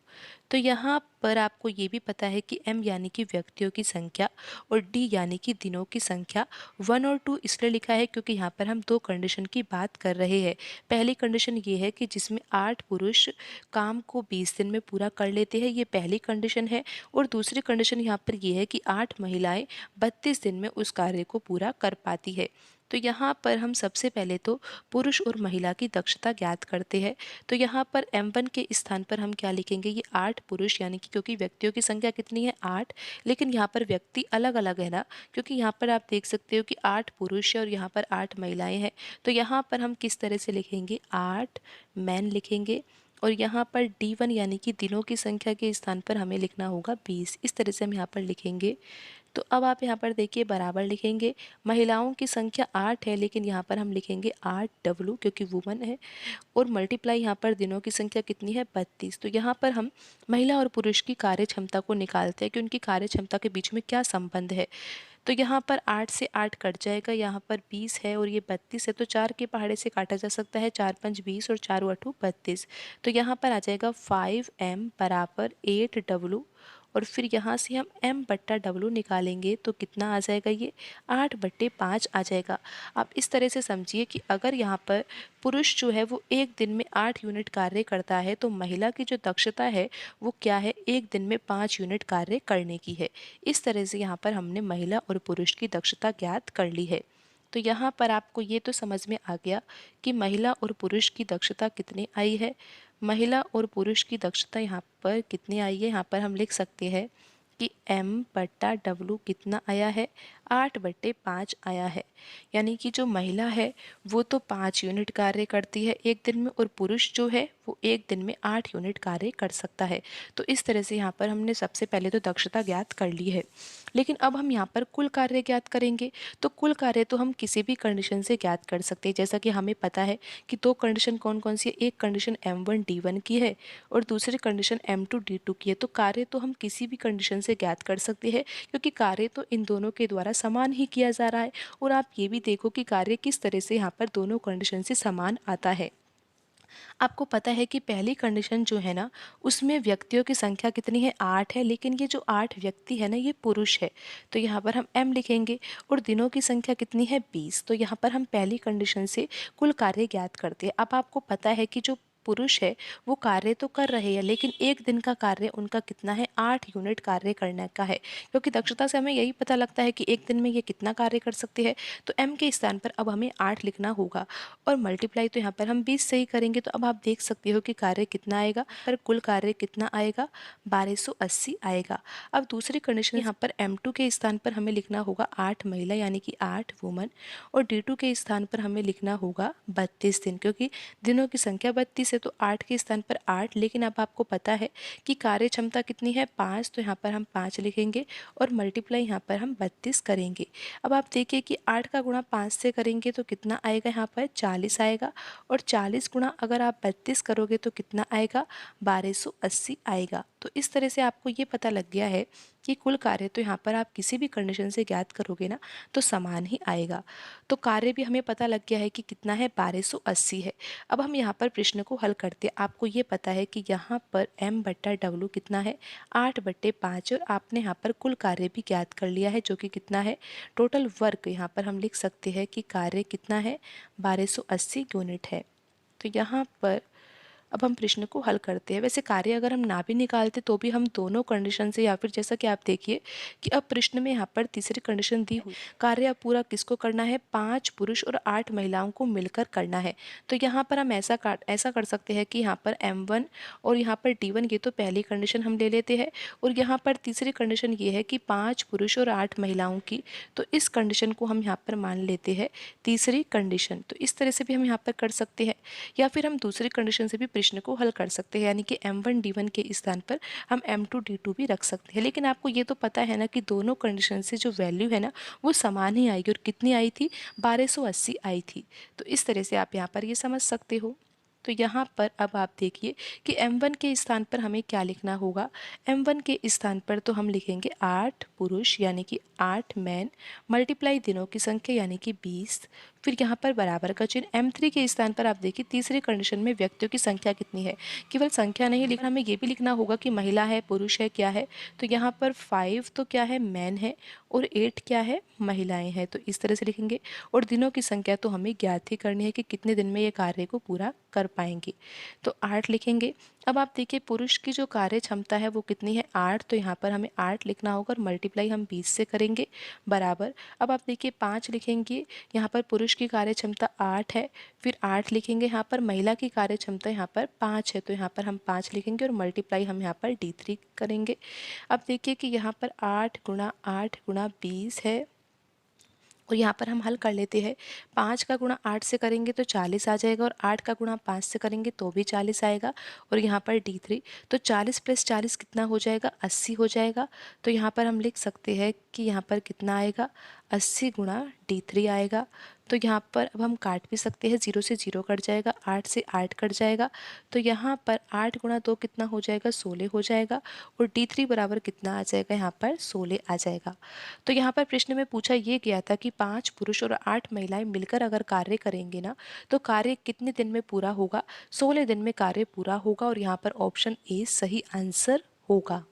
[SPEAKER 1] तो यहाँ पर आपको ये भी पता है कि m यानी कि व्यक्तियों की संख्या और d यानी कि दिनों की संख्या। 1 और 2 इसलिए लिखा है क्योंकि यहाँ पर हम दो कंडीशन की बात कर रहे हैं। पहली कंडीशन ये है कि जिसमें 8 पुरुष काम को 20 दिन में पूरा कर लेते हैं, ये पहली कंडीशन है। और दूसरी कंडीशन यहाँ पर ये है कि 8 महिलाएं 32 दिन में उस कार्य को पूरा कर पाती है। तो यहाँ पर हम सबसे पहले तो पुरुष और महिला की दक्षता ज्ञात करते हैं। तो यहाँ पर m1 के स्थान पर हम क्या लिखेंगे? ये 8 पुरुष, यानी कि क्योंकि व्यक्तियों की संख्या कितनी है? 8, लेकिन यहाँ पर व्यक्ति अलग अलग है ना, क्योंकि यहाँ पर आप देख सकते हो कि 8 पुरुष है और यहाँ पर 8 महिलाएं हैं। तो यहाँ पर हम किस तरह से लिखेंगे? 8 मैन लिखेंगे और यहाँ पर D1 यानी कि दिनों की संख्या के स्थान पर हमें लिखना होगा 20। इस तरह से हम यहाँ पर लिखेंगे। तो अब आप यहाँ पर देखिए बराबर लिखेंगे। महिलाओं की संख्या 8 है, लेकिन यहाँ पर हम लिखेंगे 8W क्योंकि वुमन है, और मल्टीप्लाई यहाँ पर दिनों की संख्या कितनी है? 32। तो यहाँ पर हम महिला और पुरुष की कार्य क्षमता को निकालते हैं कि उनकी कार्य क्षमता के बीच में क्या संबंध है। तो यहाँ पर 8 से 8 कट जाएगा, यहाँ पर 20 है और ये 32 है, तो 4 के पहाड़े से काटा जा सकता है। 4 5 20 और 4 8 32। तो यहाँ पर आ जाएगा 5m बराबर 8W और फिर यहाँ से हम m बट्टा W निकालेंगे तो कितना आ जाएगा? ये 8/5 आ जाएगा। आप इस तरह से समझिए कि अगर यहाँ पर पुरुष जो है वो एक दिन में 8 यूनिट कार्य करता है, तो महिला की जो दक्षता है वो क्या है? एक दिन में 5 यूनिट कार्य करने की है। इस तरह से यहाँ पर हमने महिला और पुरुष की दक्षता ज्ञात कर ली है। तो यहाँ पर आपको ये तो समझ में आ गया कि महिला और पुरुष की दक्षता कितनी आई है। महिला और पुरुष की दक्षता यहाँ पर कितनी आई है? यहाँ पर हम लिख सकते हैं कि m/W कितना आया है? 8/5 आया है। यानी कि जो महिला है वो तो 5 यूनिट कार्य करती है एक दिन में, और पुरुष जो है वो एक दिन में 8 यूनिट कार्य कर सकता है। तो इस तरह से यहाँ पर हमने सबसे पहले तो दक्षता ज्ञात कर ली है। लेकिन अब हम यहाँ पर कुल कार्य ज्ञात करेंगे। तो कुल कार्य तो हम किसी भी कंडीशन से ज्ञात कर सकते हैं। जैसा कि हमें पता है कि दो कंडीशन कौन कौन सी है? एक कंडीशन m1d1 की है और दूसरी कंडीशन m2d2 की है। तो कार्य तो हम किसी भी कंडीशन से ज्ञात कर सकते हैं, क्योंकि कार्य तो इन दोनों के द्वारा समान ही किया जा रहा है। और आप ये भी देखो कि कार्य किस तरह से यहाँ पर दोनों कंडीशन से समान आता है। आपको पता है कि पहली कंडीशन जो है ना, उसमें व्यक्तियों की संख्या कितनी है, 8 है, लेकिन ये जो 8 व्यक्ति है ना, ये पुरुष है, तो यहाँ पर हम m लिखेंगे। और दिनों की संख्या कितनी है, 20, तो यहाँ पर हम पहली कंडीशन से कुल कार्य ज्ञात करते हैं। अब आपको पता है कि जो पुरुष है वो कार्य तो कर रहे हैं, लेकिन एक दिन का कार्य उनका कितना है, 8 यूनिट कार्य करने का है। क्योंकि दक्षता से हमें यही पता लगता है कि एक दिन में ये कितना कार्य कर सकते हैं। तो m के स्थान पर अब हमें 8 लिखना होगा और मल्टीप्लाई तो यहाँ पर हम 20 से ही करेंगे। तो अब आप देख सकते हो कि कार्य कितना आएगा, पर कुल कार्य कितना आएगा, 1280 आएगा। अब दूसरी कंडीशन यहाँ पर m2 के स्थान पर हमें लिखना होगा 8 महिला यानी कि 8 वुमन, और d2 के स्थान पर हमें लिखना होगा 32 दिन, क्योंकि दिनों की संख्या 32 है तो 8 के स्थान पर 8। लेकिन अब आपको पता है कि कार्य क्षमता कितनी है, 5, तो यहाँ पर हम 5 लिखेंगे और मल्टीप्लाई यहाँ पर हम 32 करेंगे। अब आप देखिए कि 8 का गुणा 5 से करेंगे तो कितना आएगा, यहाँ पर 40 आएगा, और 40 गुणा अगर आप 32 करोगे तो कितना आएगा, 1280 आएगा। तो इस तरह से आपको ये पता लग गया है कि कुल कार्य तो यहाँ पर आप किसी भी कंडीशन से ज्ञात करोगे ना तो समान ही आएगा। तो कार्य भी हमें पता लग गया है कि कितना है, 1280 है। अब हम यहाँ पर प्रश्न को हल करते हैं। आपको ये पता है कि यहाँ पर m/w कितना है, 8/5, और आपने यहाँ पर कुल कार्य भी ज्ञात कर लिया है जो कि कितना है, टोटल वर्क यहाँ पर हम लिख सकते हैं कि कार्य कितना है, 1280 यूनिट है। तो यहाँ पर अब हम प्रश्न को हल करते हैं। वैसे कार्य अगर हम ना भी निकालते तो भी हम दोनों कंडीशन से, या फिर जैसा कि आप देखिए कि अब प्रश्न में यहाँ पर तीसरी कंडीशन दी हुई, कार्य अब पूरा किसको करना है, 5 पुरुष और 8 महिलाओं को मिलकर करना है। तो यहाँ पर हम ऐसा कर सकते हैं कि यहाँ पर m1 और यहाँ पर d1, ये तो पहली कंडीशन हम ले लेते हैं, और यहाँ पर तीसरी कंडीशन ये है कि 5 पुरुष और 8 महिलाओं की, तो इस कंडीशन को हम यहाँ पर मान लेते हैं तीसरी कंडीशन। तो इस तरह से भी हम यहाँ पर कर सकते हैं, या फिर हम दूसरी कंडीशन से भी प्रश्न को हल कर सकते हैं, यानी कि m1 d1 के स्थान पर हम m2 d2 भी रख सकते हैं। लेकिन आपको ये तो पता है ना कि दोनों कंडीशन से जो वैल्यू है ना वो समान ही आएगी, और कितनी आई थी, 1280 आई थी। तो इस तरह से आप यहाँ पर ये समझ सकते हो। तो यहाँ पर अब आप देखिए कि m1 के स्थान पर हमें क्या लिखना होगा, m1 के स्थान पर तो हम लिखेंगे 8 पुरुष यानी कि 8 मैन, मल्टीप्लाई दिनों की संख्या यानी कि 20, फिर यहाँ पर बराबर का चिन्ह। m3 के स्थान पर आप देखिए तीसरी कंडीशन में व्यक्तियों की संख्या कितनी है, केवल संख्या नहीं लिखना, हमें ये भी लिखना होगा कि महिला है, पुरुष है, क्या है। तो यहाँ पर 5 तो क्या है, मैन है, और 8 क्या है, महिलाएं हैं। तो इस तरह से लिखेंगे। और दिनों की संख्या तो हमें ज्ञात ही करनी है कि कितने दिन में ये कार्य को पूरा कर पाएंगे, तो 8 लिखेंगे। अब आप देखिए पुरुष की जो कार्य क्षमता है वो कितनी है, 8, तो यहाँ पर हमें 8 लिखना होगा और मल्टीप्लाई हम 20 से करेंगे, बराबर। अब आप देखिए 5 लिखेंगे, यहाँ पर पुरुष की कार्य क्षमता 8 है, फिर 8 लिखेंगे, यहाँ पर महिला की कार्य क्षमता यहाँ पर 5 है, तो यहाँ पर हम 5 लिखेंगे और मल्टीप्लाई हम यहाँ पर d3 करेंगे। अब देखिए कि यहाँ पर 8 गुणा 8 गुणा 20 है, और यहाँ पर हम हल कर लेते हैं। 5 का गुणा 8 से करेंगे तो 40 आ जाएगा, और 8 का गुणा 5 से करेंगे तो भी 40 आएगा, और यहाँ पर d3, तो 40 + 40 कितना हो जाएगा, 80 हो जाएगा। तो यहाँ पर हम लिख सकते हैं कि यहाँ पर कितना आएगा, 80 गुणा d3 आएगा। तो यहाँ पर अब हम काट भी सकते हैं, 0 से 0 कट जाएगा, 8 से 8 कट जाएगा, तो यहाँ पर 8 गुणा 2 कितना हो जाएगा, 16 हो जाएगा, और d3 बराबर कितना आ जाएगा, यहाँ पर 16 आ जाएगा। तो यहाँ पर प्रश्न में पूछा ये गया था कि 5 पुरुष और 8 महिलाएं मिलकर अगर कार्य करेंगे ना तो कार्य कितने दिन में पूरा होगा, 16 दिन में कार्य पूरा होगा, और यहाँ पर ऑप्शन ए सही आंसर होगा।